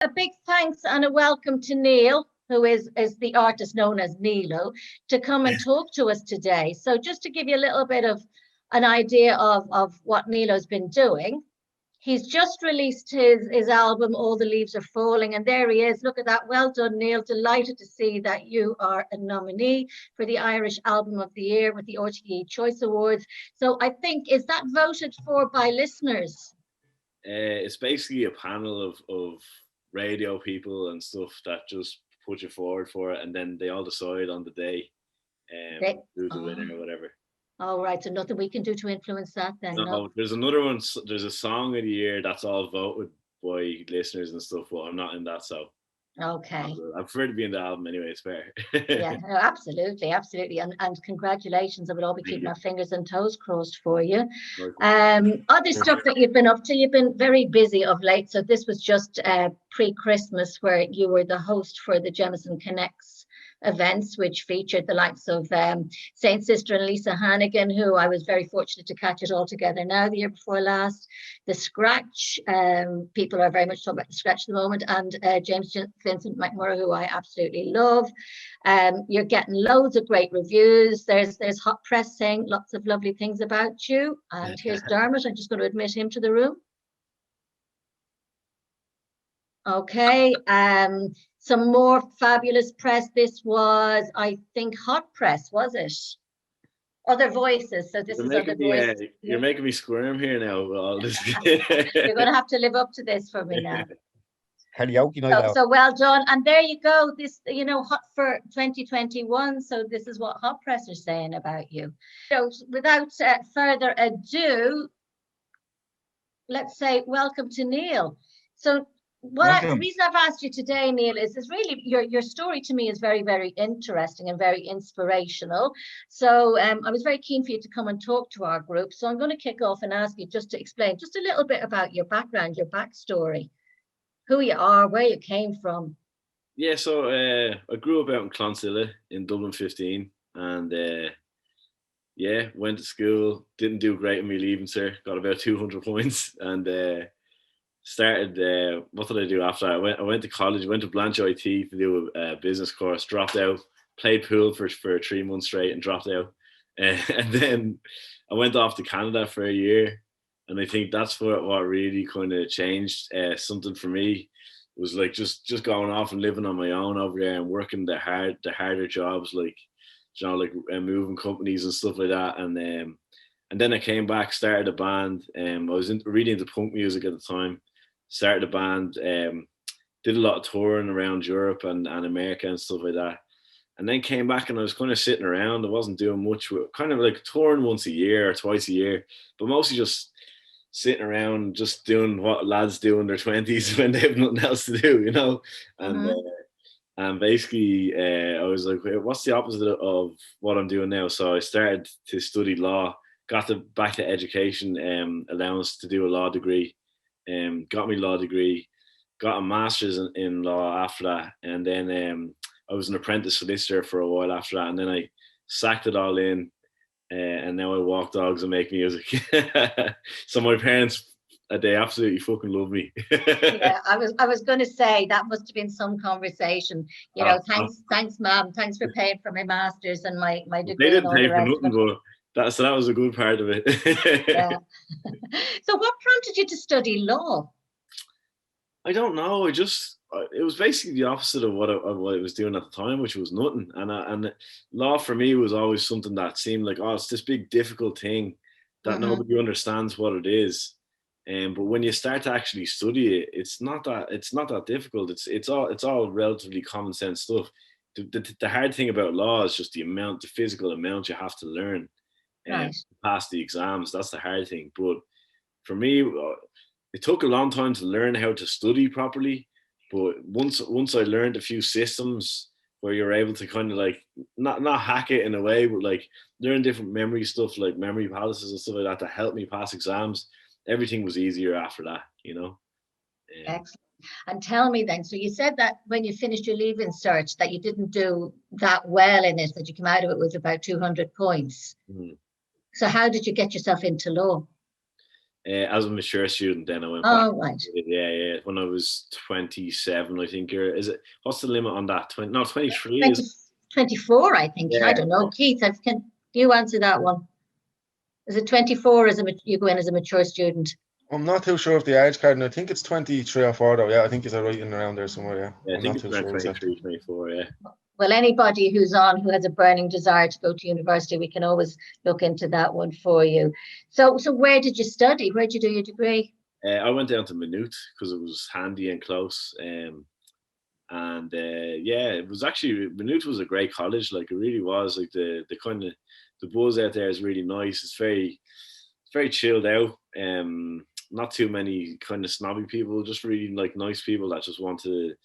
A big thanks and a welcome to Neil, who is the artist known as Nealo, to come and talk to us today. So just to give you a little bit of an idea of what Nealo's been doing, he's just released his album, All the Leaves Are Falling, and there he is. Look at that. Well done, Neil. Delighted to see that you are a nominee for the Irish Album of the Year with the RTE Choice Awards. So I think, is that voted for by listeners? It's basically a panel of radio people and stuff that just put you forward for it, and then they all decide on the day who's the winner or whatever. All right, so nothing we can do to influence that then? No, there's another one. There's a song of the year that's all voted by listeners and stuff, but I'm not in that, so. Okay. I prefer to be in the album anyway, it's fair. Yeah, no, absolutely. And congratulations. I would all be keeping our fingers and toes crossed for you. Other stuff that you've been up to, you've been very busy of late. So this was just pre-Christmas where you were the host for the Jemison Connects events, which featured the likes of Saint Sister and Lisa Hannigan, who I was very fortunate to catch it all together now the year before last. The Scratch, people are very much talking about the Scratch at the moment, and James Vincent McMurray, who I absolutely love. You're getting loads of great reviews. There's hot press saying lots of lovely things about you. And here's Dermot. I'm just going to admit him to the room. Okay, some more fabulous press. This was, I think, hot press, was it? Other voices. So this is other voices. You're making me squirm here now with all this. You're going to have to live up to this for me now. Karaoke so well done. And there you go. This, hot for 2021. So this is what hot press are saying about you. So without further ado, let's say welcome to Neil. So the reason I've asked you today, Neil, is really your story to me is very, very interesting and very inspirational. So I was very keen for you to come and talk to our group. So I'm going to kick off and ask you just to explain just a little bit about your background, your backstory, who you are, where you came from. Yeah, so I grew up out in Clonsilla in Dublin 15, and went to school, didn't do great in my leaving cert, got about 200 points, and started, what did I do after that? I went to college, went to Blanche IT to do a business course, dropped out, played pool for 3 months straight and dropped out. And then I went off to Canada for a year. And I think that's what really kind of changed something for me. It was like just going off and living on my own over there and working the harder jobs, like moving companies and stuff like that. And then I came back, started a band. I was really into punk music at the time. Started a band, did a lot of touring around Europe and America and stuff like that. And then came back and I was kind of sitting around. I wasn't doing much, kind of like touring once a year or twice a year, but mostly just sitting around, just doing what lads do in their 20s when they have nothing else to do, And basically, I was like, what's the opposite of what I'm doing now? So I started to study law, got back to education allowance to do a law degree. Got my law degree, got a master's in law after that, and then I was an apprentice solicitor for a while after that, and then I sacked it all in, and now I walk dogs and make music. So my parents, they absolutely fucking love me. Yeah, I was going to say that must have been some conversation. Thanks, Mom. Thanks for paying for my master's and my degree. They didn't pay for nothing, but that was a good part of it. Yeah. So what prompted you to study law? I don't know. It was basically the opposite of what I was doing at the time, which was nothing. And law for me was always something that seemed like, it's this big difficult thing that nobody understands what it is. But when you start to actually study it, it's not that difficult. It's all relatively common sense stuff. The hard thing about law is just the physical amount you have to learn. Right. To pass the exams. That's the hard thing. But for me, it took a long time to learn how to study properly. But once I learned a few systems where you're able to kind of like not hack it in a way, but like learn different memory stuff like memory palaces and stuff like that to help me pass exams, everything was easier after that, Excellent. And tell me then, so you said that when you finished your leaving cert that you didn't do that well in it, that you came out of it with about 200 points. Mm-hmm. So how did you get yourself into law? As a mature student, then I went back. Oh, right. Yeah. When I was 27, I think. Is it? What's the limit on that? 23. 20, 24, I think. Yeah. I don't know. Keith, can you answer that one? Is it 24 as you go in as a mature student? I'm not too sure of the age card, and I think it's 23 or 4 though. Yeah, I think it's right in around there somewhere. Yeah, I'm I think not it's too around sure 23, 24. Yeah. Well, anybody who's on who has a burning desire to go to university, we can always look into that one for you. So where did you study? Where did you do your degree? I went down to Maynooth because it was handy and close. And yeah, it was actually, Maynooth was a great college. Like, it really was. Like, the kind of, the buzz out there is really nice. It's very chilled out. Not too many kind of snobby people, just really like nice people that just want to.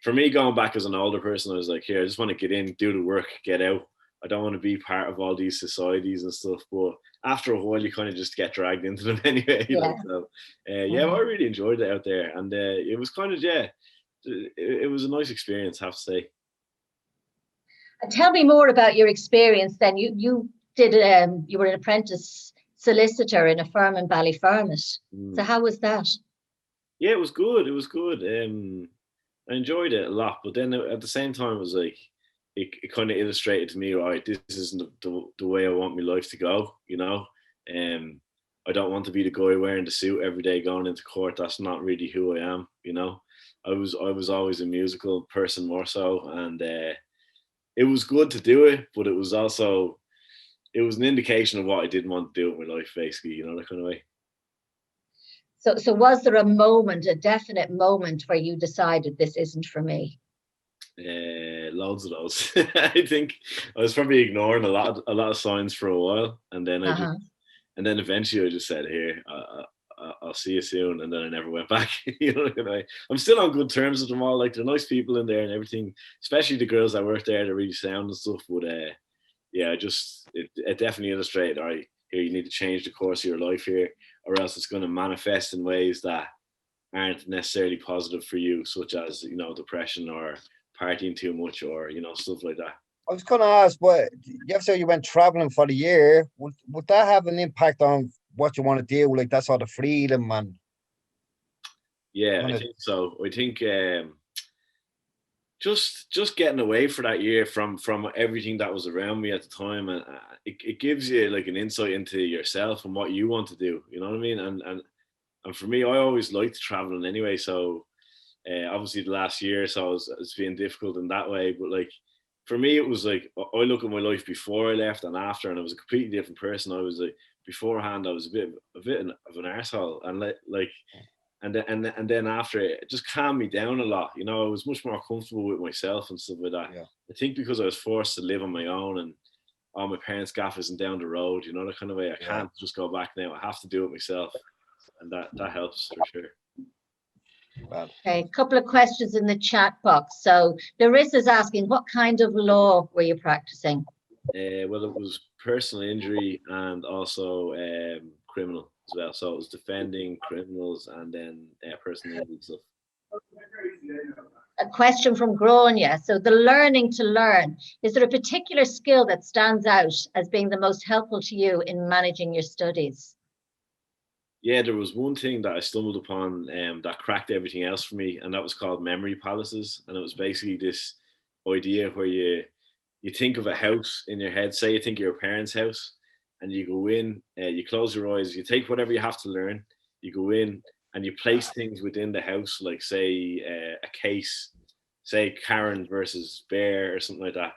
For me, going back as an older person, I was like, here, I just want to get in, do the work, get out. I don't want to be part of all these societies and stuff. But after a while, you kind of just get dragged into them anyway. Yeah. Like, so, yeah, I really enjoyed it out there, and it was kind of, yeah, it was a nice experience, I have to say. And tell me more about your experience. Then you did you were an apprentice solicitor in a firm in Ballyfermot. So how was that? Yeah, it was good. It was good. I enjoyed it a lot, but then at the same time, it was like it kind of illustrated to me, right, this isn't the way I want my life to go. You know, I don't want to be the guy wearing the suit every day going into court. That's not really who I am. You know, I was always a musical person more so, and it was good to do it, but it was also, it was an indication of what I didn't want to do with my life, basically. You know, that kind of way. So was there a definite moment where you decided this isn't for me? Loads of those. I think I was probably ignoring a lot of signs for a while, and then eventually I just said, "Here, I'll see you soon," and then I never went back. You know, I'm still on good terms with them all. Like, they're nice people in there and everything, especially the girls that work there. They're really sound and stuff. But yeah, it definitely illustrated, all right, here, you need to change the course of your life here, or else it's going to manifest in ways that aren't necessarily positive for you, such as, you know, depression or partying too much, or, you know, stuff like that. I was going to ask, what you have to say, you went traveling for the year. Would that have an impact on what you want to do? Like, that sort of freedom and. Yeah, I think so. I think just getting away for that year from everything that was around me at the time, and it gives you like an insight into yourself and what you want to do. You know what I mean? And for me, I always liked traveling anyway. So obviously the last year, so it's been difficult in that way. But like, for me, it was like, I look at my life before I left and after, and I was a completely different person. I was like, beforehand, I was a bit of an arsehole, and like. And then after, it just calmed me down a lot. You know, I was much more comfortable with myself and stuff like that. Yeah. I think because I was forced to live on my own, and all my parents' gaff isn't down the road, you know, that kind of way. I can't just go back now. I have to do it myself, and that helps for sure. Wow. Okay, a couple of questions in the chat box. So Larissa's asking, what kind of law were you practicing? Well, it was personal injury and also criminal as well. So it was defending criminals and then personal injury stuff. A question from Gronya. So the learning to learn, is there a particular skill that stands out as being the most helpful to you in managing your studies? Yeah, there was one thing that I stumbled upon that cracked everything else for me, and that was called memory palaces. And it was basically this idea where you think of a house in your head. Say you think of your parents' house, and you go in, you close your eyes, you take whatever you have to learn, you go in and you place things within the house, like say a case, say Karen versus Bear or something like that.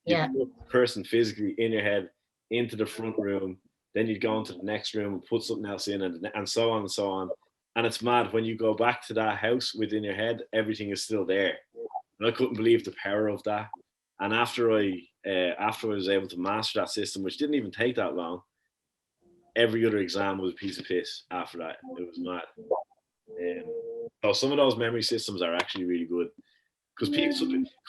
Yeah. You put the person physically in your head into the front room, then you'd go into the next room and put something else in, and so on and so on. And it's mad, when you go back to that house within your head, everything is still there. And I couldn't believe the power of that. And after I was able to master that system, which didn't even take that long, every other exam was a piece of piss after that. It was mad. So some of those memory systems are actually really good, because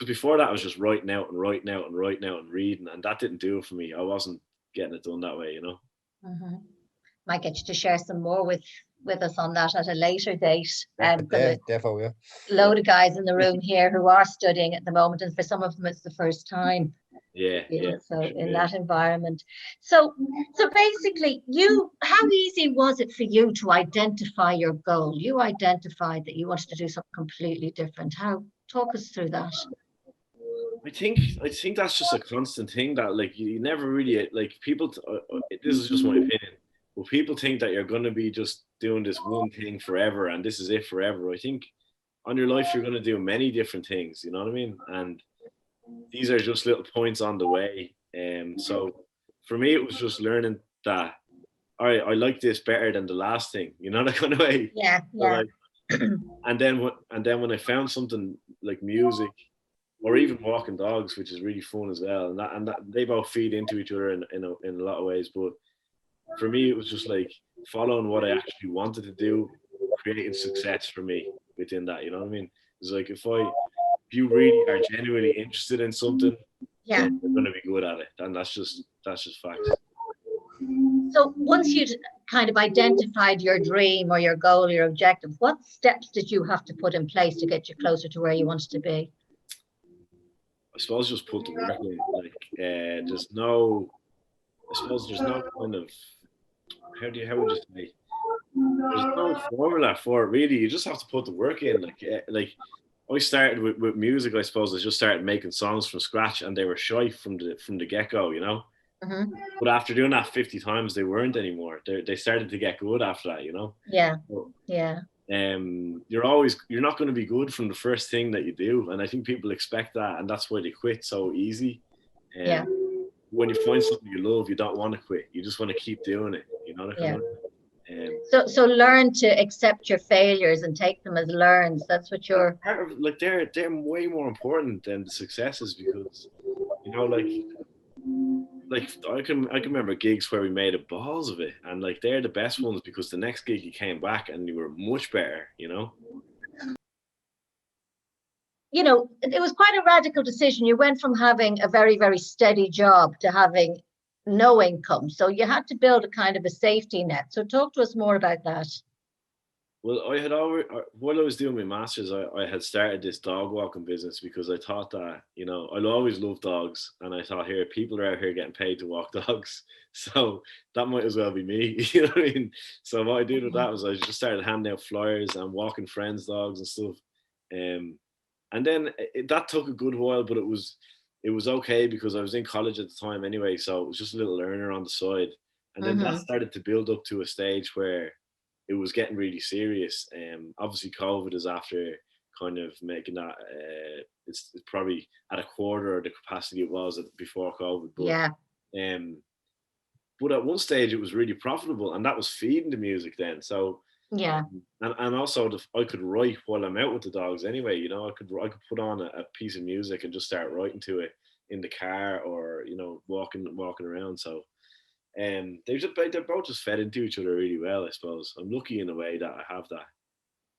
before that I was just writing out and reading, and that didn't do it for me. I wasn't getting it done that way, you know. Mm-hmm. Might get you to share some more with us on that at a later date. Definitely. A load of guys in the room here who are studying at the moment, and for some of them it's the first time. Yeah, yeah. So in Yeah. that environment. So basically how easy was it for you to identify your goal? You identified that you wanted to do something completely different. Talk us through that. I think that's just a constant thing that like you never really like people. This is just my opinion, but people think that you're going to be just doing this one thing forever and this is it forever. I think on your life you're going to do many different things. You know what I mean? And these are just little points on the way. So for me, it was just learning that all right, I like this better than the last thing. You know that kind of way. Yeah, So yeah. like, and then when I found something like music or even walking dogs, which is really fun as well. And that they both feed into each other in a lot of ways. But for me, it was just like following what I actually wanted to do, creating success for me within that. You know what I mean? It's like if you really are genuinely interested in something, Yeah. then you're going to be good at it, and that's just facts. So once you'd kind of identified your dream or your goal, your objective, what steps did you have to put in place to get you closer to where you wanted to be? I suppose just put the work in. Like I suppose there's no kind of how would you say? There's no formula for it really. You just have to put the work in. Like I started with music. I suppose I just started making songs from scratch, and they were shy from the get go, you know. Mm-hmm. But after doing that 50 times, they weren't anymore. They started to get good after that, you know. Yeah, So, yeah, you're not going to be good from the first thing that you do, and I think people expect that, and that's why they quit so easy. yeah, When you find something you love, you don't want to quit. You just want to keep doing it. You know that kind yeah. of. So learn to accept your failures and take them as learns. That's what you're. Part of, like they're way more important than the successes because you know like I can remember gigs where we made a balls of it, and like they're the best ones because the next gig you came back and you were much better, you know. It was quite a radical decision. You went from having a very, very steady job to having no income. So you had to build a kind of a safety net. So talk to us more about that. Well, I had already while I was doing my masters, I had started this dog walking business because I thought that I'll always love dogs, and I thought here people are out here getting paid to walk dogs, so that might as well be me. You know what I mean? So what I did with that was I just started handing out flyers and walking friends' dogs and stuff. And then that took a good while, but it was okay because I was in college at the time anyway, so it was just a little learner on the side. And then that started to build up to a stage where it was getting really serious. Obviously, COVID is after kind of making that. It's probably at a quarter of the capacity it was before COVID. Yeah. But at one stage it was really profitable, and that was feeding the music then. So Yeah. and also I could write while I'm out with the dogs anyway. I could put on a piece of music and just start writing to it in the car or walking around. So they're both just fed into each other really well. I suppose I'm lucky in a way that I have that.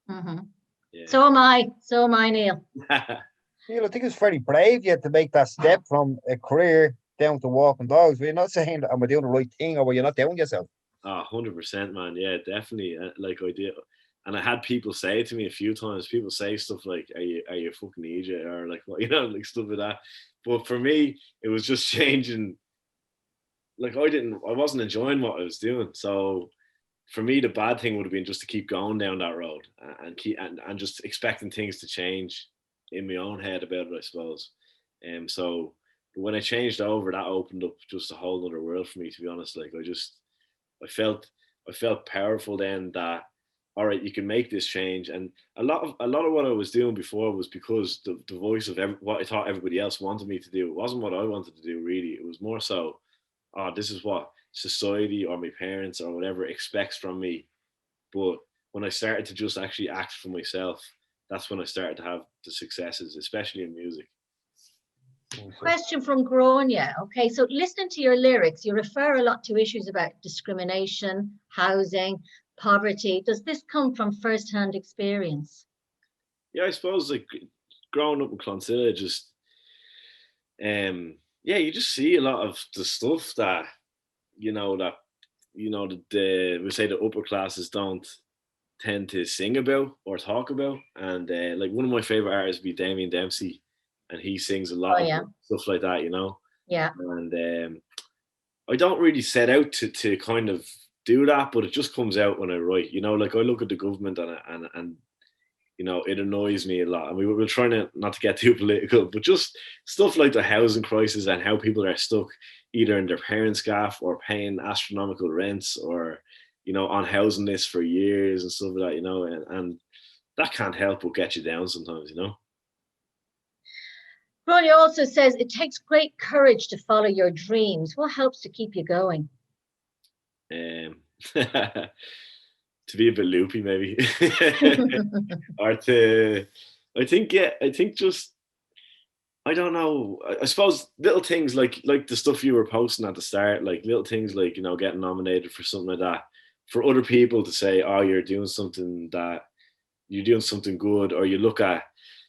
Mm-hmm. Yeah. So am I. So am I, Neil. Neil, I think it's very brave yet to make that step from a career down to walking dogs. We're not saying that am I doing the right thing or you're not doing yourself. 100%, man. Yeah, definitely. Like I did, and I had people say to me a few times. People say stuff like, "Are you a fucking idiot?" or like, well, like stuff like that. But for me, it was just changing. Like I wasn't enjoying what I was doing. So for me, the bad thing would have been just to keep going down that road and keep and just expecting things to change in my own head about it, I suppose. So when I changed over, that opened up just a whole other world for me. To be honest, like I felt powerful then that all right, you can make this change. And a lot of what I was doing before was because the voice of what I thought everybody else wanted me to do. It wasn't what I wanted to do really. It was more so, oh, this is what society or my parents or whatever expects from me. But when I started to just actually act for myself, that's when I started to have the successes, especially in music. Question from Gronya. Okay, so listening to your lyrics, you refer a lot to issues about discrimination, housing, poverty. Does this come from first-hand experience? Yeah, I suppose like growing up in Clonsilla, just yeah, you just see a lot of the stuff that we say the upper classes don't tend to sing about or talk about. And like one of my favorite artists would be Damien Dempsey, and he sings a lot Oh, of yeah. stuff like that, Yeah. And I don't really set out to kind of do that, but it just comes out when I write. You know, like I look at the government and you know, it annoys me a lot. And we're trying not to get too political, but just stuff like the housing crisis and how people are stuck either in their parents' gaff or paying astronomical rents or, you know, on housing lists for years and stuff like that, you know, and that can't help but get you down sometimes, you know. Ronnie also says it takes great courage to follow your dreams. What helps to keep you going? To be a bit loopy, maybe, or I think just, I don't know. I suppose little things like the stuff you were posting at the start, like little things like, you know, getting nominated for something like that, for other people to say, oh, you're doing something good, or you look at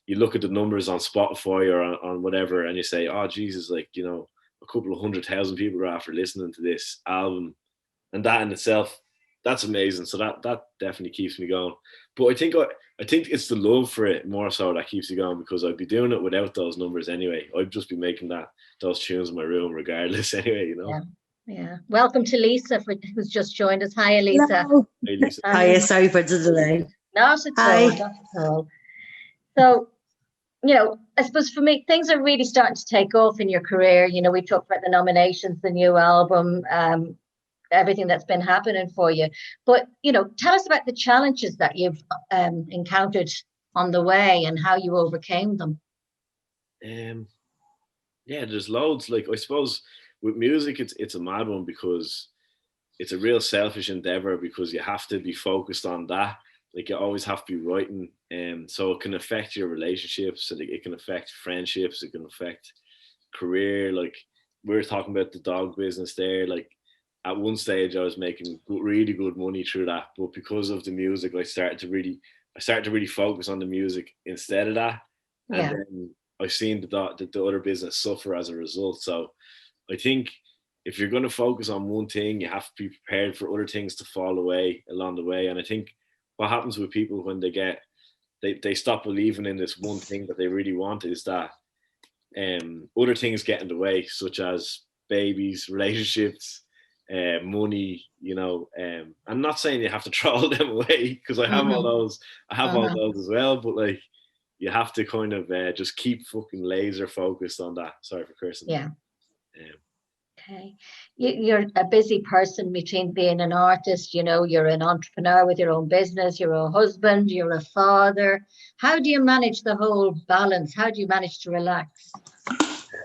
the numbers on Spotify or on whatever, and you say, oh Jesus, like, you know, a couple of 100,000 people are after listening to this album, and that in itself, that's amazing. So that definitely keeps me going. But I think it's the love for it more so that keeps me going, because I'd be doing it without those numbers anyway. I'd just be making those tunes in my room regardless anyway, you know. Yeah. Yeah. Welcome to Lisa, who's just joined us. Hi, Lisa. Hello. Hey, Lisa. Hi, sorry for the delay. Not at Hi. all. Not at all. So, you know, I suppose for me, things are really starting to take off in your career. You know, we talked about the nominations, the new album, everything that's been happening for you. But, you know, tell us about the challenges that you've encountered on the way and how you overcame them. Yeah, there's loads. Like, I suppose with music, it's a mad one, because it's a real selfish endeavor, because you have to be focused on that. Like, you always have to be writing, so it can affect your relationships, and it can affect friendships, it can affect career. Like, we were talking about the dog business there. Like, at one stage, I was making really good money through that, but because of the music, I started to really focus on the music instead of that, and then I've seen the other business suffer as a result. So I think if you're going to focus on one thing, you have to be prepared for other things to fall away along the way. And I think what happens with people when they stop believing in this one thing that they really want is that other things get in the way, such as babies, relationships, money, you know. I'm not saying you have to throw all them away, because I have all those as well, but like, you have to kind of just keep fucking laser focused on that. Sorry for cursing. Yeah. Okay. You're a busy person between being an artist, you know, you're an entrepreneur with your own business, you're a husband, you're a father. How do you manage the whole balance? How do you manage to relax?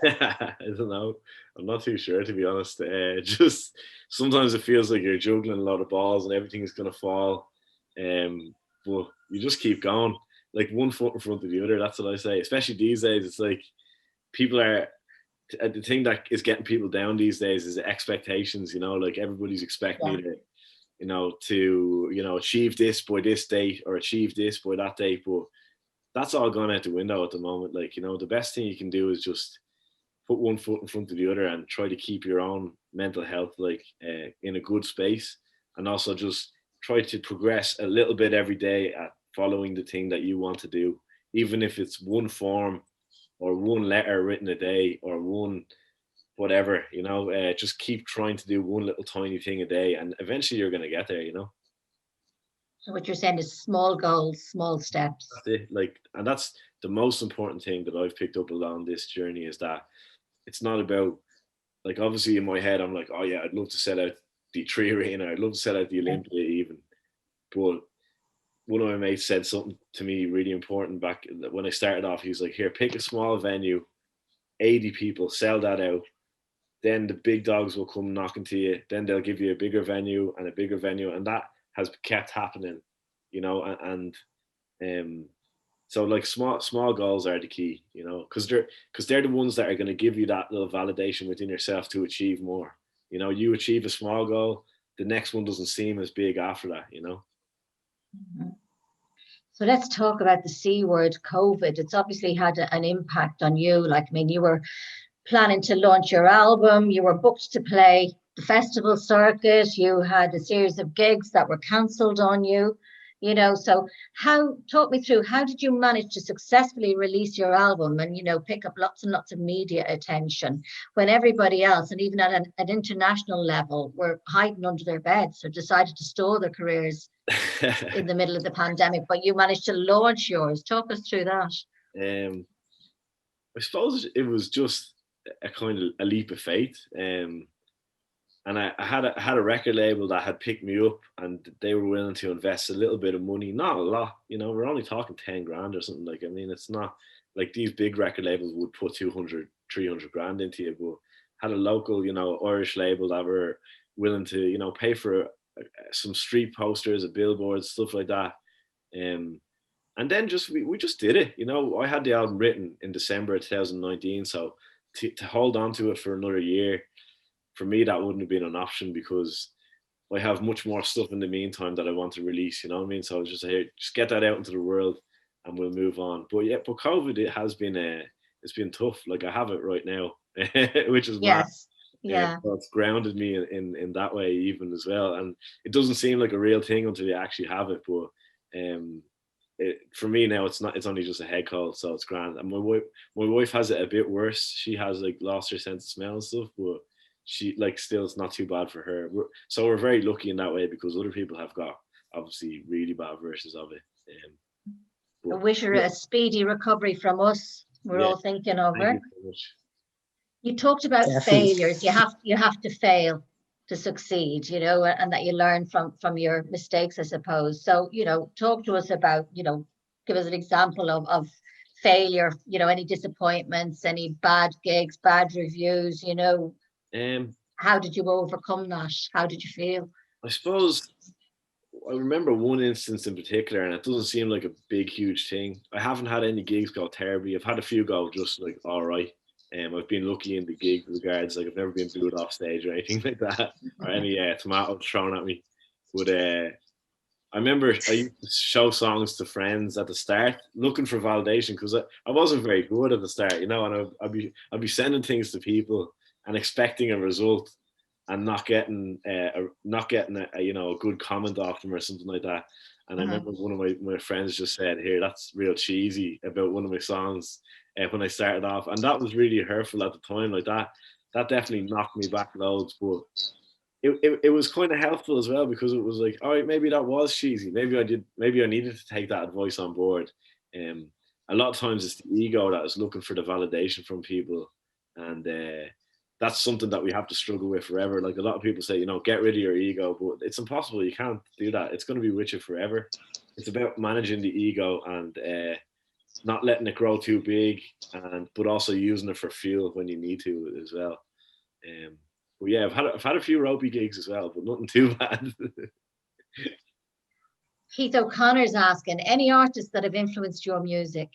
I don't know. I'm not too sure, to be honest. Just sometimes it feels like you're juggling a lot of balls and everything is going to fall. But you just keep going, like one foot in front of the other. That's what I say. Especially these days, it's like people are. The thing that is getting people down these days is the expectations. You know, like everybody's expecting you to, achieve this by this date or achieve this by that date. But that's all gone out the window at the moment. Like, you know, the best thing you can do is just put one foot in front of the other and try to keep your own mental health like in a good space, and also just try to progress a little bit every day at following the thing that you want to do, even if it's one form or one letter written a day or one whatever, you know. Just keep trying to do one little tiny thing a day, and eventually you're going to get there, you know. So what you're saying is small goals, small steps. That's it. Like, and that's the most important thing that I've picked up along this journey, is that it's not about, like, obviously in my head I'm like, oh yeah, I'd love to sell out the 3 Arena, I'd love to sell out the Olympia even. But one of my mates said something to me really important back when I started off. He was like, here, pick a small venue, 80 people, sell that out. Then the big dogs will come knocking to you. Then they'll give you a bigger venue and a bigger venue. And that has kept happening, you know, and so like small goals are the key, you know, because they're the ones that are going to give you that little validation within yourself to achieve more. You know, you achieve a small goal, the next one doesn't seem as big after that, you know. Mm-hmm. So let's talk about the C word, COVID. It's obviously had an impact on you. Like, I mean, you were planning to launch your album, you were booked to play the festival circuit, you had a series of gigs that were cancelled on you. you know. So talk me through, how did you manage to successfully release your album and, you know, pick up lots and lots of media attention when everybody else, and even at an international level, were hiding under their beds or decided to stall their careers in the middle of the pandemic, but you managed to launch yours? Talk us through that. I suppose it was just a kind of a leap of faith. And I had a record label that had picked me up, and they were willing to invest a little bit of money, not a lot, you know. We're only talking 10 grand or something. Like, I mean, it's not like these big record labels would put 200, 300 grand into you, but had a local, you know, Irish label that were willing to, you know, pay for some street posters, a billboard, stuff like that. And then just we just did it, you know. I had the album written in December of 2019, so to hold on to it for another year, for me, that wouldn't have been an option, because I have much more stuff in the meantime that I want to release, you know what I mean? So I was just here, just get that out into the world and we'll move on. But yeah, but COVID, it has been it's been tough. Like, I have it right now, which is mad. Yes. Yeah. So it's grounded me in that way even as well. And it doesn't seem like a real thing until you actually have it. But for me now, it's only just a head cold, so it's grand. And my wife has it a bit worse. She has like lost her sense of smell and stuff, but she, like, still, it's not too bad for her. We're very lucky in that way, because other people have got obviously really bad versions of it. I wish her a speedy recovery from us. We're all thinking of her. You talked about failures. You have to fail to succeed, you know, and that you learn from your mistakes, I suppose. So, you know, talk to us about, you know, give us an example of failure, you know, any disappointments, any bad gigs, bad reviews, you know. How did you overcome that? How did you feel? I suppose I remember one instance in particular, and it doesn't seem like a big, huge thing. I haven't had any gigs go terribly. I've had a few go just like all right. I've been lucky in the gig regards. Like, I've never been booed off stage or anything like that, or any tomatoes thrown at me. But I remember I used to show songs to friends at the start, looking for validation, because I wasn't very good at the start, you know, and I'd be sending things to people and expecting a result, and not getting a you know, a good comment off them or something like that. And I remember one of my friends just said, "Here, that's real cheesy," about one of my songs when I started off, and that was really hurtful at the time. Like, that definitely knocked me back loads, but it was kind of helpful as well, because it was like, all right, maybe that was cheesy. Maybe I needed to take that advice on board. A lot of times it's the ego that is looking for the validation from people, and that's something that we have to struggle with forever. Like, a lot of people say, you know, get rid of your ego, but it's impossible. You can't do that. It's going to be with you forever. It's about managing the ego and not letting it grow too big, but also using it for fuel when you need to as well. But yeah, I've had a few ropey gigs as well, but nothing too bad. Keith O'Connor's asking, any artists that have influenced your music?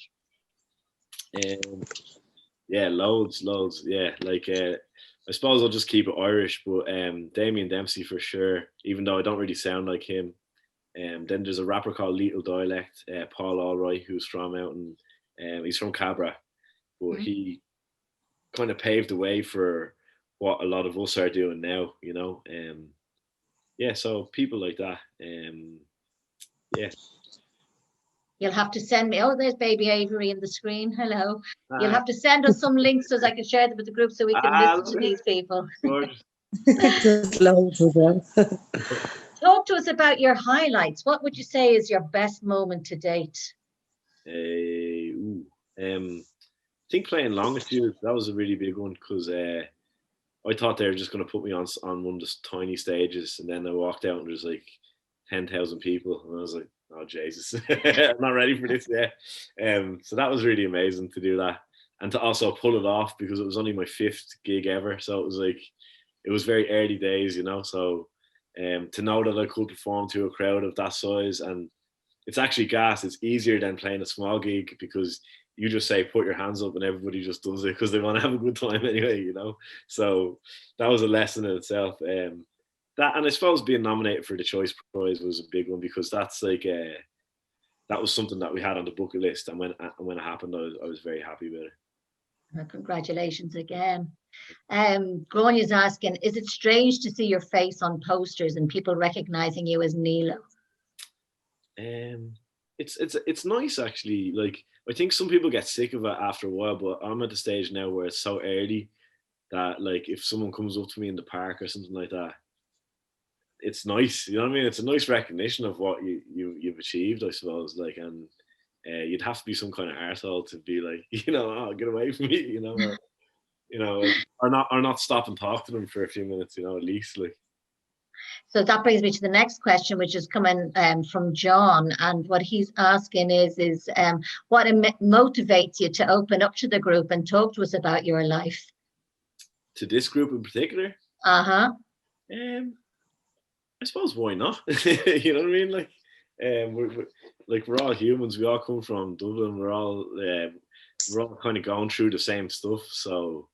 Yeah, loads. Yeah, like I suppose I'll just keep it Irish, but Damien Dempsey for sure, even though I don't really sound like him. Then there's a rapper called Lethal Dialect, Paul Allroy, who's from out in, he's from Cabra, but he kind of paved the way for what a lot of us are doing now, you know. Yeah, so people like that. Yeah. You'll have to send me. Oh, there's baby Avery in the screen. Hello. You'll have to send us some links so I can share them with the group so we can listen to these people. Just loads of them. Talk to us about your highlights. What would you say is your best moment to date? I think playing Longitude, that was a really big one, because I thought they were just going to put me on one of the tiny stages, and then I walked out and there's like 10,000 people, and I was like, oh Jesus, I'm not ready for this yet. So that was really amazing to do that, and to also pull it off, because it was only my 5th gig ever, so it was like, it was very early days, you know. So to know that I could perform to a crowd of that size, and it's actually gas. It's easier than playing a small gig, because you just say put your hands up and everybody just does it because they want to have a good time anyway, you know. So that was a lesson in itself. That, and I suppose being nominated for the Choice Prize was a big one, because that's like that was something that we had on the bucket list, and when it happened, I was very happy with it. Well, congratulations again. Gronya's asking, is it strange to see your face on posters and people recognizing you as Nealo? It's nice actually. Like I think some people get sick of it after a while, but I'm at the stage now where it's so early that like if someone comes up to me in the park or something like that, it's nice. You know what I mean? It's a nice recognition of what you've achieved, I suppose. Like, and you'd have to be some kind of arsehole to be like, oh, get away from me, or not stop and talk to them for a few minutes, at least like. So that brings me to the next question, which is coming from John, and what he's asking is what motivates you to open up to the group and talk to us about your life? To this group in particular? I suppose why not? You know what I mean? Like, we're all humans. We all come from Dublin. We're all kind of going through the same stuff. So,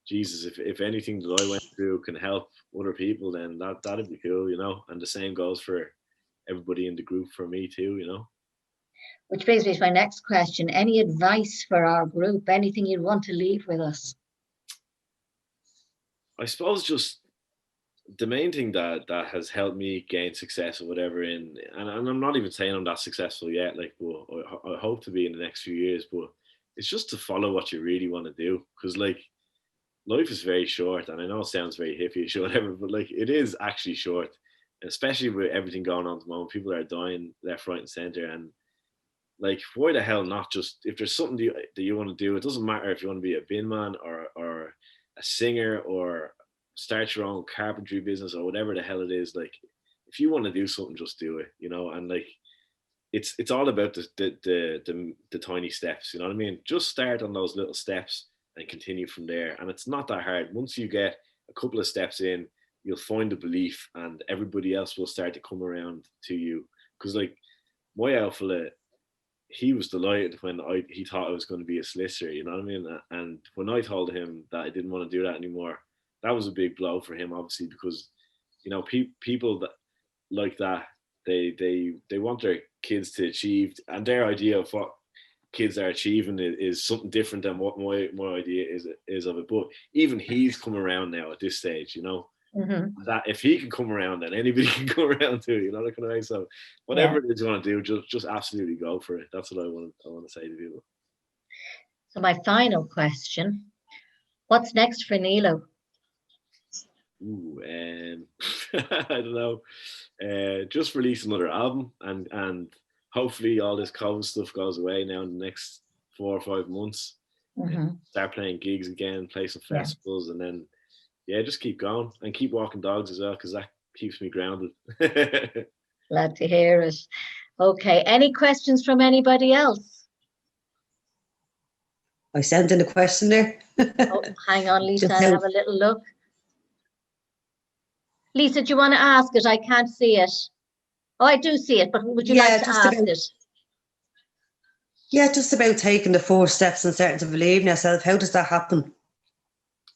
Jesus, if anything that I went through can help other people, then that'd be cool, And the same goes for everybody in the group, for me too, Which brings me to my next question. Any advice for our group? Anything you'd want to leave with us? I suppose just the main thing that has helped me gain success or whatever and I'm not even saying I'm that successful yet, like, but I hope to be in the next few years, but it's just to follow what you really want to do, because like life is very short, and I know it sounds very hippie or whatever, but like it is actually short, especially with everything going on at the moment. People are dying left, right, and center, and like why the hell not just, if there's something that you want to do, it doesn't matter if you want to be a bin man or a singer or start your own carpentry business or whatever the hell it is. Like if you want to do something, just do it, and like it's all about the tiny steps, you know what I mean? Just start on those little steps and continue from there, and it's not that hard. Once you get a couple of steps in, you'll find the belief and everybody else will start to come around to you. Because like my old fella, he was delighted when he thought I was going to be a solicitor, you know what I mean? And when I told him that I didn't want to do that anymore, that was a big blow for him, obviously, because people that like that, they want their kids to achieve, and their idea of what kids are achieving is something different than what my idea is of it. But even he's come around now at this stage, that if he can come around, then anybody can come around too, that kind of way. So whatever it is you want to do, just absolutely go for it. That's what I want to say to people. So my final question: what's next for Nealo? I don't know. Just release another album, and hopefully all this COVID stuff goes away now in the next 4 or 5 months. Start playing gigs again, play some festivals, and then just keep going and keep walking dogs as well, because that keeps me grounded. Glad to hear it. Okay, any questions from anybody else? I sent in a question there. Hang on, Lisa, I'll have a little look. Lisa, do you want to ask it? I can't see it. Oh, I do see it, but would you like to ask it? Yeah, just about taking the 4 steps and starting to believe in yourself. How does that happen?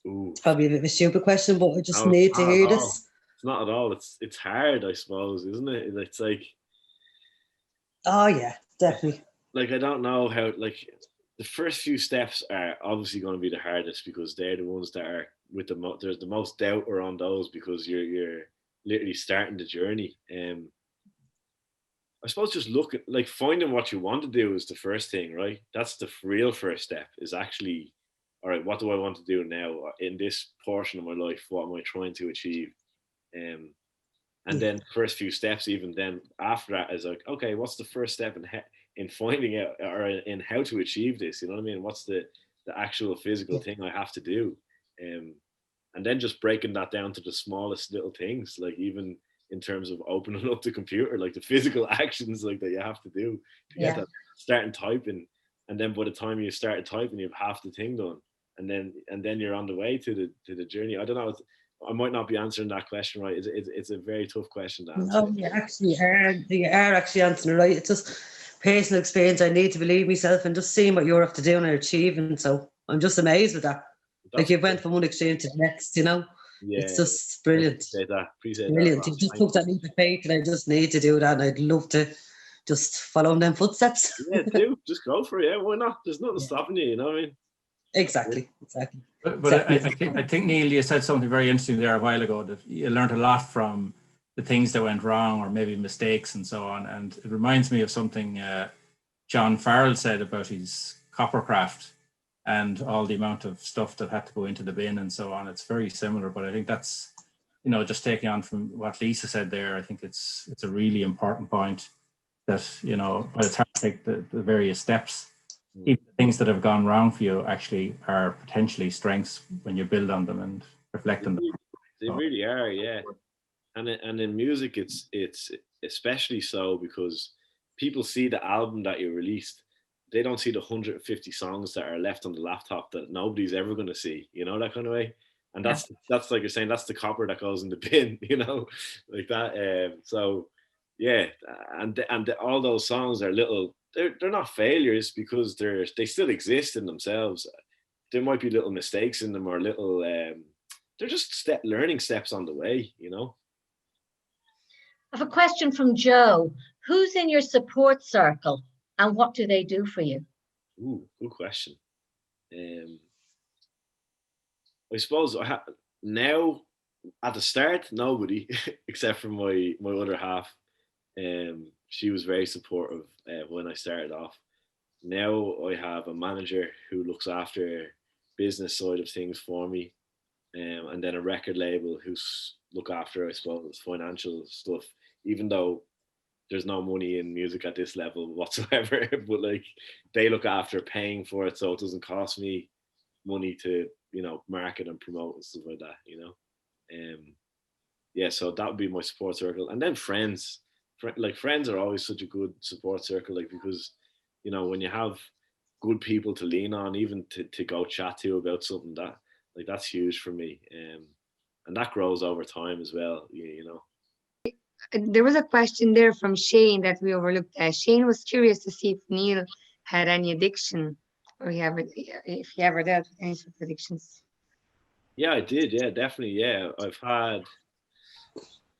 Ooh. It's probably a bit of a stupid question, but I just need to hear this. It's not at all. It's hard, I suppose, isn't it? It's like... Oh, yeah, definitely. Like, I don't know how... Like, the first few steps are obviously going to be the hardest, because they're the ones that are with there's the most doubt around those, because you're literally starting the journey. I suppose just finding what you want to do is the first thing, right? That's the real first step, is actually, all right, what do I want to do now in this portion of my life? What am I trying to achieve? And then first few steps, even then after that, is like, okay, what's the first step in finding out, or in how to achieve this? You know what I mean? What's the actual physical thing I have to do? And then just breaking that down to the smallest little things, like even in terms of opening up the computer, like the physical actions like that you have to do to get that, starting typing, and then by the time you started typing, you have half the thing done, and then you're on the way to the journey. I don't know. I might not be answering that question right. It's a very tough question to answer. No, you are actually answering it right. It's just personal experience. I need to believe myself and just seeing what you're up to doing and achieving. So I'm just amazed with that. Like you went from one extreme to the next, Yeah, it's just brilliant. Appreciate brilliant. that. You just took that leap of faith, and I just need to do that, and I'd love to just follow in them footsteps. Yeah, do just go for it. Yeah, why not? There's nothing stopping you. You know what I mean? Exactly. But I think Neil, you said something very interesting there a while ago, that you learned a lot from the things that went wrong or maybe mistakes and so on. And it reminds me of something John Farrell said about his coppercraft and all the amount of stuff that had to go into the bin and so on. It's very similar, but I think that's, you know, just taking on from what Lisa said there, I think it's a really important point that, you know, by the time you take the various steps, even the things that have gone wrong for you actually are potentially strengths when you build on them and reflect on them. They really are, yeah. And in music, it's especially so because people see the album that you released. They don't see the 150 songs that are left on the laptop that nobody's ever going to see, you know, that kind of way. And that's like you're saying, that's the copper that goes in the bin, you know, like that. So yeah, and all those songs are little. They're not failures because they still exist in themselves. There might be little mistakes in them or little. They're just learning steps on the way, you know. I have a question from Joe. Who's in your support circle and what do they do for you? Ooh, good question. I suppose now at the start, nobody except for my other half. She was very supportive when I started off. Now I have a manager who looks after business side of things for me, and then a record label who's look after, I suppose, financial stuff. Even though there's no money in music at this level whatsoever, but like they look after paying for it, so it doesn't cost me money to, you know, market and promote and stuff like that, you know. Yeah, so that would be my support circle, and then friends. Like friends are always such a good support circle, like because, you know, when you have good people to lean on, even to go chat to about something, that like that's huge for me, and that grows over time as well, you know. There was a question there from Shane that we overlooked. Shane was curious to see if Neil had any addiction, or if he ever dealt with any sort of addictions. Yeah, I did. Yeah, definitely. Yeah, I've had.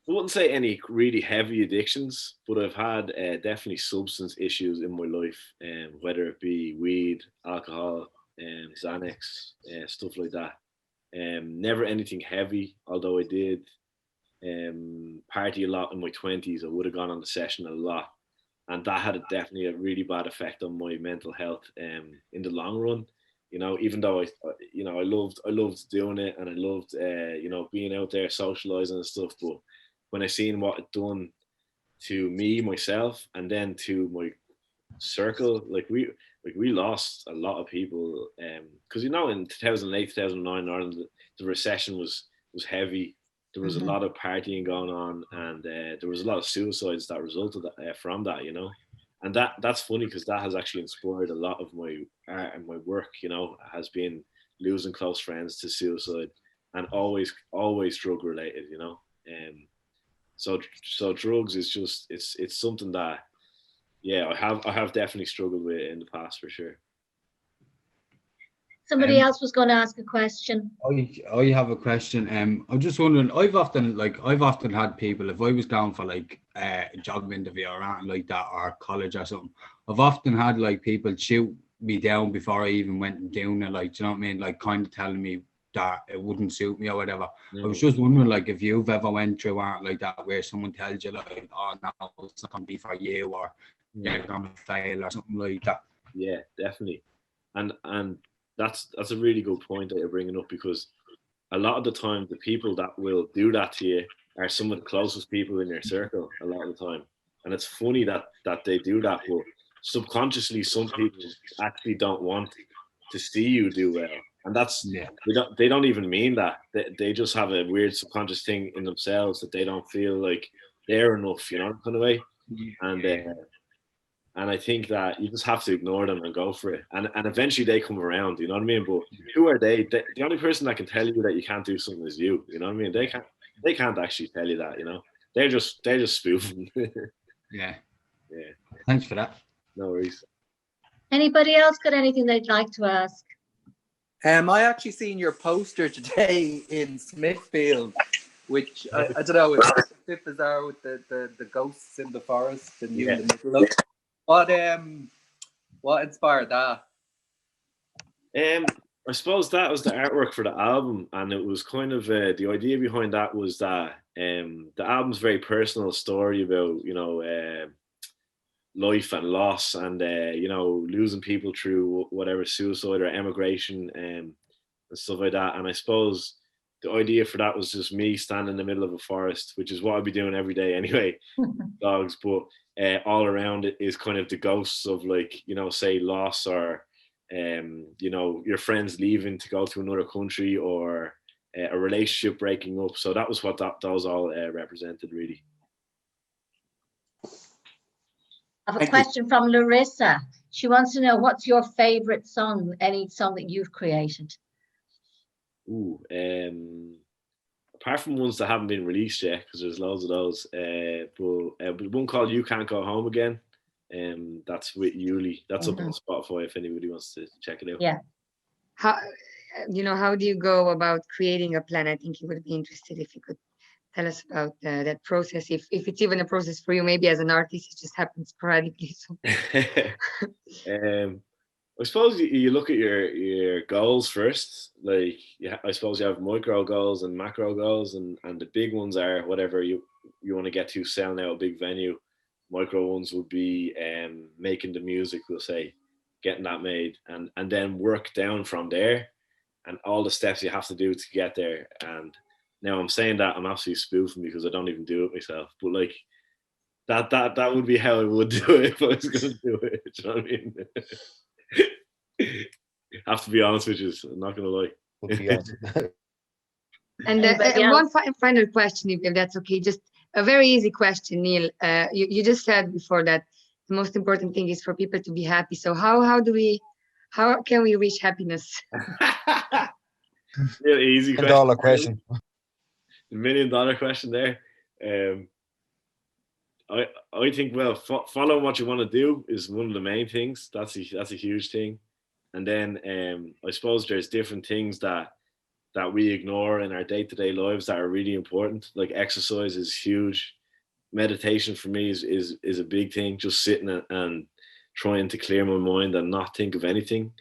I wouldn't say any really heavy addictions, but I've had definitely substance issues in my life, whether it be weed, alcohol, Xanax, stuff like that. Never anything heavy, although I did party a lot in my 20s. I would have gone on the session a lot, and that had definitely a really bad effect on my mental health in the long run. You know, even though I loved doing it, and I loved you know, being out there socializing and stuff, but when I seen what it done to me, myself, and then to my circle, like we lost a lot of people, because you know, in 2008, 2009, Ireland, the recession was heavy. There was a lot of partying going on, and there was a lot of suicides that resulted from that, you know. And that's funny because that has actually inspired a lot of my art and my work, you know, has been losing close friends to suicide, and always drug related, you know. So drugs is just it's something that, yeah, I have definitely struggled with in the past for sure. Somebody else was going to ask a question. I have a question. I'm just wondering. I've often had people, if I was going for like a job interview or anything like that, or college or something, I've often had like people shoot me down before I even went down it. Like, do you know what I mean? Like, kind of telling me that it wouldn't suit me or whatever. I was just wondering, like, if you've ever went through art like that, where someone tells you like, "Oh no, it's not gonna be for you," or "You're gonna fail," or something like that. Yeah, definitely. And that's a really good point that you're bringing up, because a lot of the time the people that will do that to you are some of the closest people in your circle a lot of the time. And it's funny that they do that, but subconsciously some people actually don't want to see you do well. And that's they don't even mean that. They just have a weird subconscious thing in themselves that they don't feel like they're enough, you know, kind of way. And I think that you just have to ignore them and go for it. And eventually they come around, you know what I mean? But who are they? The only person that can tell you that you can't do something is you. You know what I mean? They can't actually tell you that, you know. They're just spoofing. Yeah. Thanks for that. No worries. Anybody else got anything they'd like to ask? I actually seen your poster today in Smithfield, which I don't know, it's a bit bizarre with the ghosts in the forest and you in the middle of. What inspired that? I suppose that was the artwork for the album, and it was kind of the idea behind that was that the album's very personal story about, you know, life and loss, and you know, losing people through whatever, suicide or emigration, and stuff like that. And I suppose the idea for that was just me standing in the middle of a forest, which is what I'd be doing every day anyway, dogs. But all around it is kind of the ghosts of, like, you know, say loss, or you know, your friends leaving to go to another country, or a relationship breaking up. So that was what those all represented, really. I have a question from Larissa. She wants to know, what's your favorite song, any song that you've created? Ooh, apart from ones that haven't been released yet, because there's loads of those, but one called "You Can't Go Home Again," that's with Yuli. That's up on Spotify if anybody wants to check it out. Yeah. How, you know, how do you go about creating a plan? I think you would be interested if you could tell us about that process, if it's even a process for you. Maybe as an artist, it just happens sporadically. So. I suppose you look at your goals first. Like, I suppose you have micro goals and macro goals, and the big ones are whatever you want to get to, selling out a big venue. Micro ones would be making the music, we'll say, getting that made, and then work down from there, and all the steps you have to do to get there. And now I'm saying that I'm absolutely spoofing because I don't even do it myself, but like that would be how I would do it if I was going to do it. Do you know what I mean? Have to be honest with you. I'm not going to lie. And one final question, if that's okay. Just a very easy question, Neil. You just said before that the most important thing is for people to be happy. So how can we reach happiness? Real easy question. $1 question. $1 million question there. I think, well, following what you want to do is one of the main things. That's a huge thing. And then I suppose there's different things that we ignore in our day-to-day lives that are really important. Like exercise is huge. Meditation for me is a big thing. Just sitting and trying to clear my mind and not think of anything.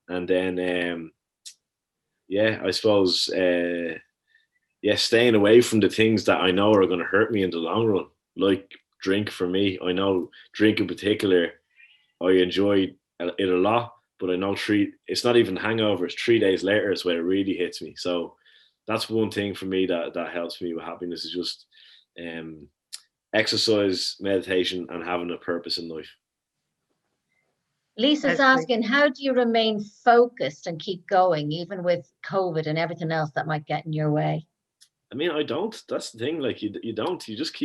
And then I suppose staying away from the things that I know are going to hurt me in the long run. Like drink for me. I know drink in particular, I enjoy it a lot. But I know it's not even hangovers. 3 days later is where it really hits me. So that's one thing for me that helps me with happiness, is just exercise, meditation, and having a purpose in life. Lisa's asking, how do you remain focused and keep going, even with COVID and everything else that might get in your way? I mean, I don't. That's the thing. Like, you don't. You just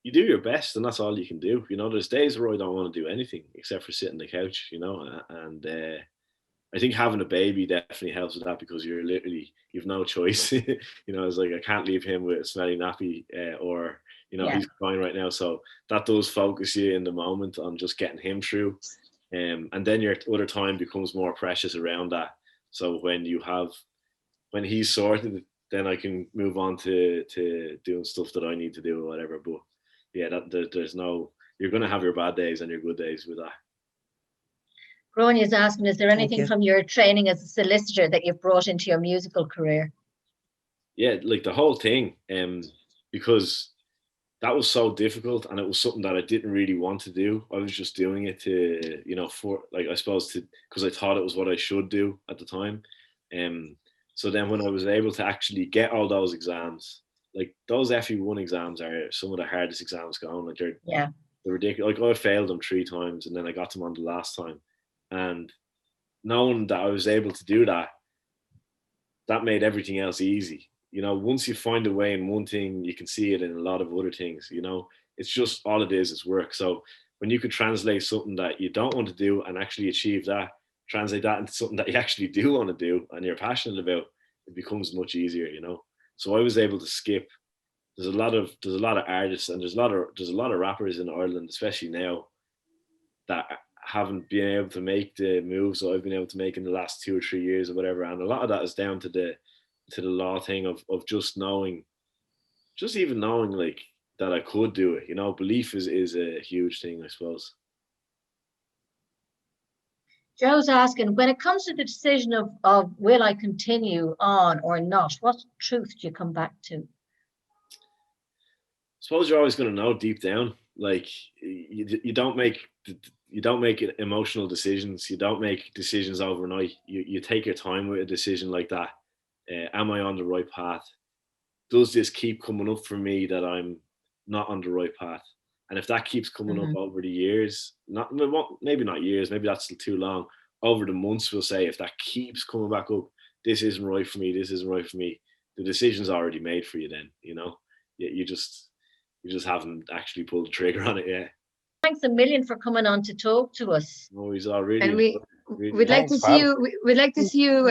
you do your best, and that's all you can do. You know, there's days where I don't want to do anything except for sit on the couch, you know, and I think having a baby definitely helps with that, because you've no choice. You know, it's like, I can't leave him with a smelly nappy, or, you know, he's crying right now. So that does focus you in the moment on just getting him through. And then your other time becomes more precious around that. So when he's sorted, then I can move on to doing stuff that I need to do or whatever. But yeah, you're going to have your bad days and your good days with that. Gronya's asking, is there anything from your training as a solicitor that you've brought into your musical career? Yeah, like the whole thing, because that was so difficult, and it was something that I didn't really want to do. I was just doing it to, you know, because I thought it was what I should do at the time. So then when I was able to actually get all those exams, like those FE1 exams are some of the hardest exams going. Like they're ridiculous. Like I failed them 3 times, and then I got them on the last time. And knowing that I was able to do that made everything else easy. You know, once you find a way in one thing, you can see it in a lot of other things. You know, it's just all it is work. So when you could translate something that you don't want to do and actually achieve that, translate that into something that you actually do want to do and you're passionate about, it becomes much easier, you know. So I was able to skip. There's a lot of artists, and there's a lot of rappers in Ireland, especially now, that haven't been able to make the moves that I've been able to make in the last 2 or 3 years or whatever. And a lot of that is down to the law thing of just even knowing like that I could do it. You know, belief is a huge thing, I suppose. Joe's asking, when it comes to the decision of will I continue on or not, what truth do you come back to? suppose you're always going to know deep down. Like you don't make emotional decisions. You don't make decisions overnight. You take your time with a decision like that. Am I on the right path? Does this keep coming up for me that I'm not on the right path? And if that keeps coming up over the years, maybe not years, maybe that's too long. Over the months, we'll say, if that keeps coming back up, this isn't right for me. This isn't right for me. The decision's already made for you. Then you just haven't actually pulled the trigger on it yet. Thanks a million for coming on to talk to us. No, he's already. And we'd like to see you. We'd like to see you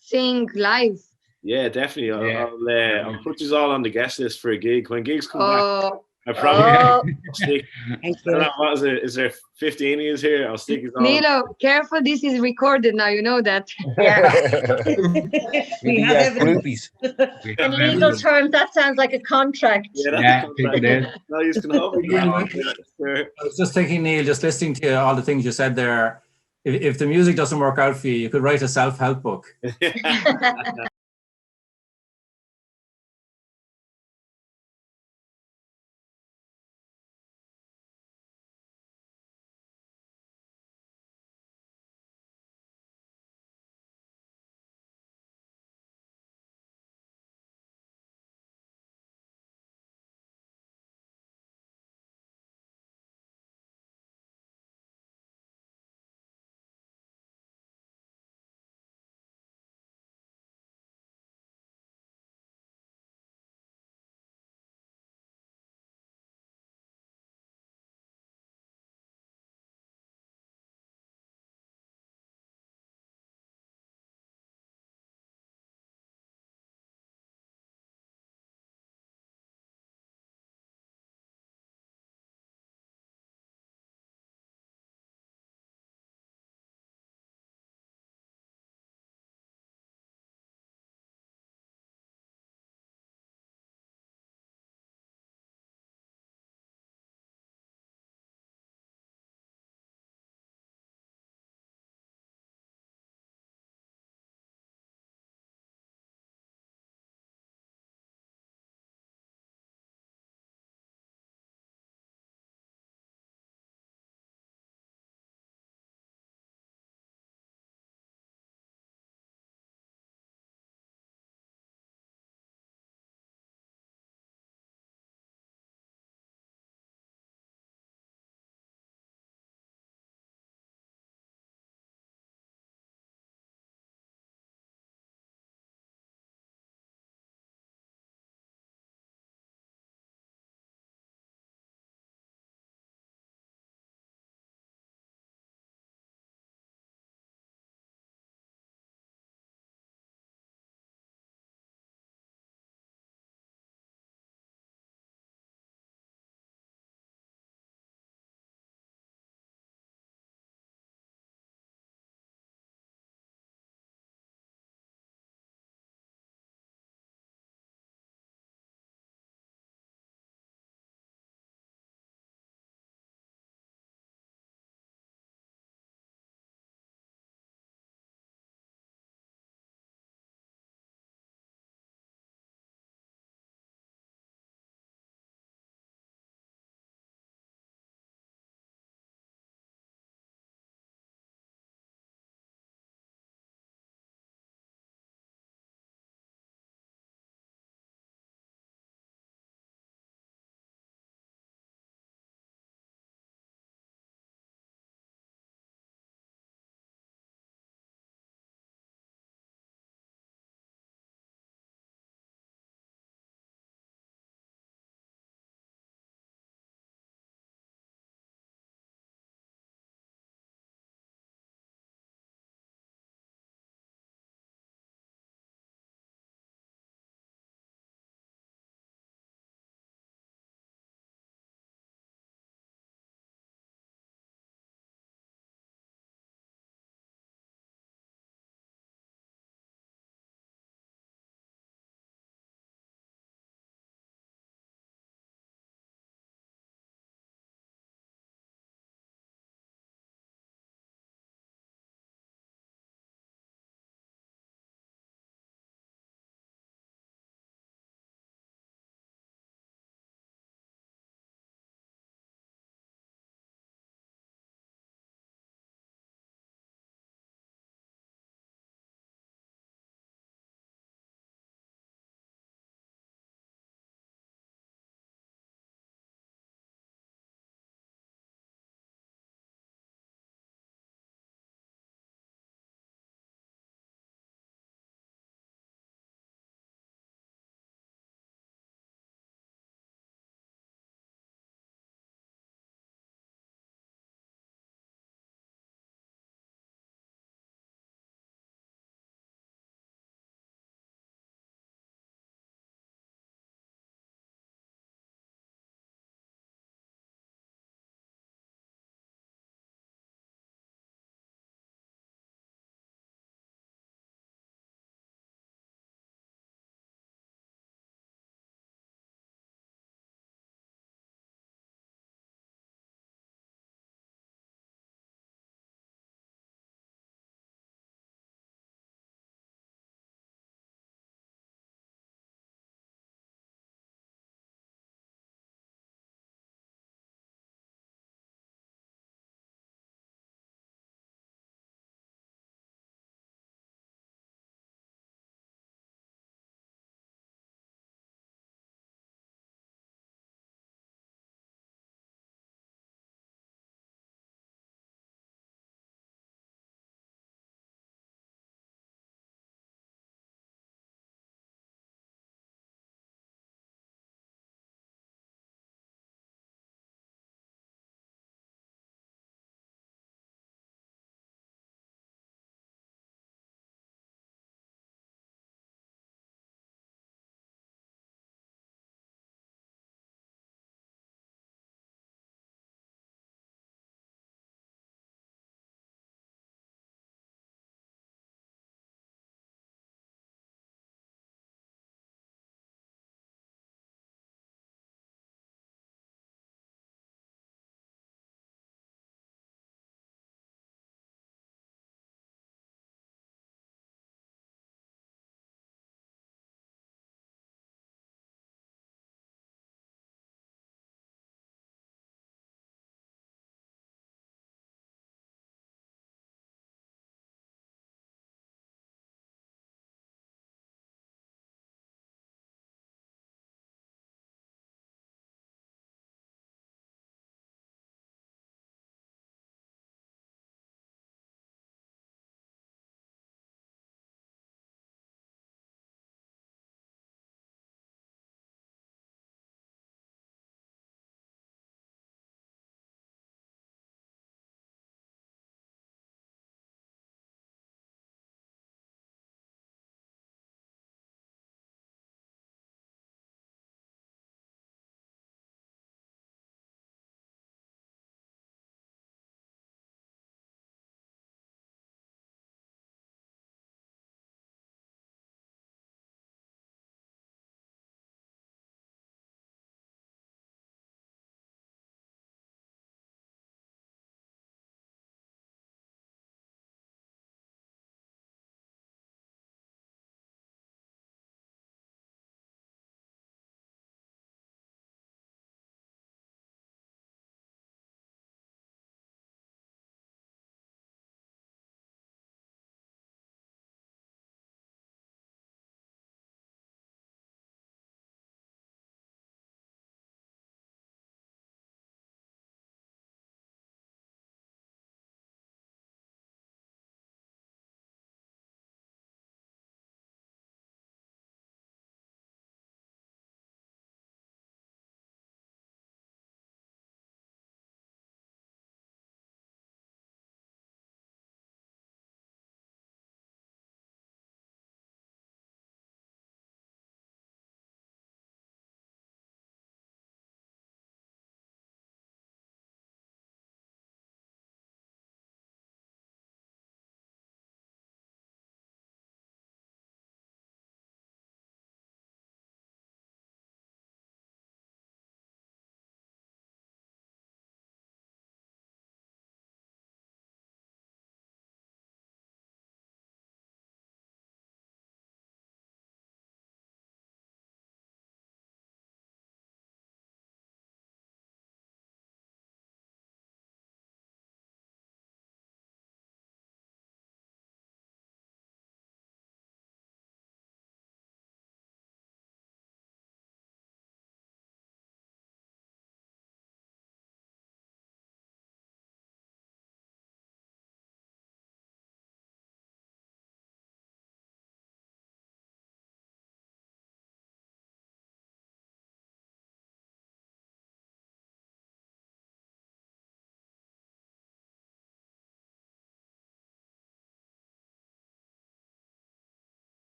sing live. Yeah, definitely. Yeah. I'll put you all on the guest list for a gig when gigs come back. I Oh, probably stick. Thank I don't you. know, what is it? Is there 15 of you here? I'll stick it on. Nealo, careful, this is recorded now, you know that. We have evidence. We in have legal evidence. terms, that sounds like a contract. Yeah, that's Yeah, a contract. take it in. No, you can hold me. I was just thinking, Neil, just listening to all the things you said there, if the music doesn't work out for you, you could write a self-help book.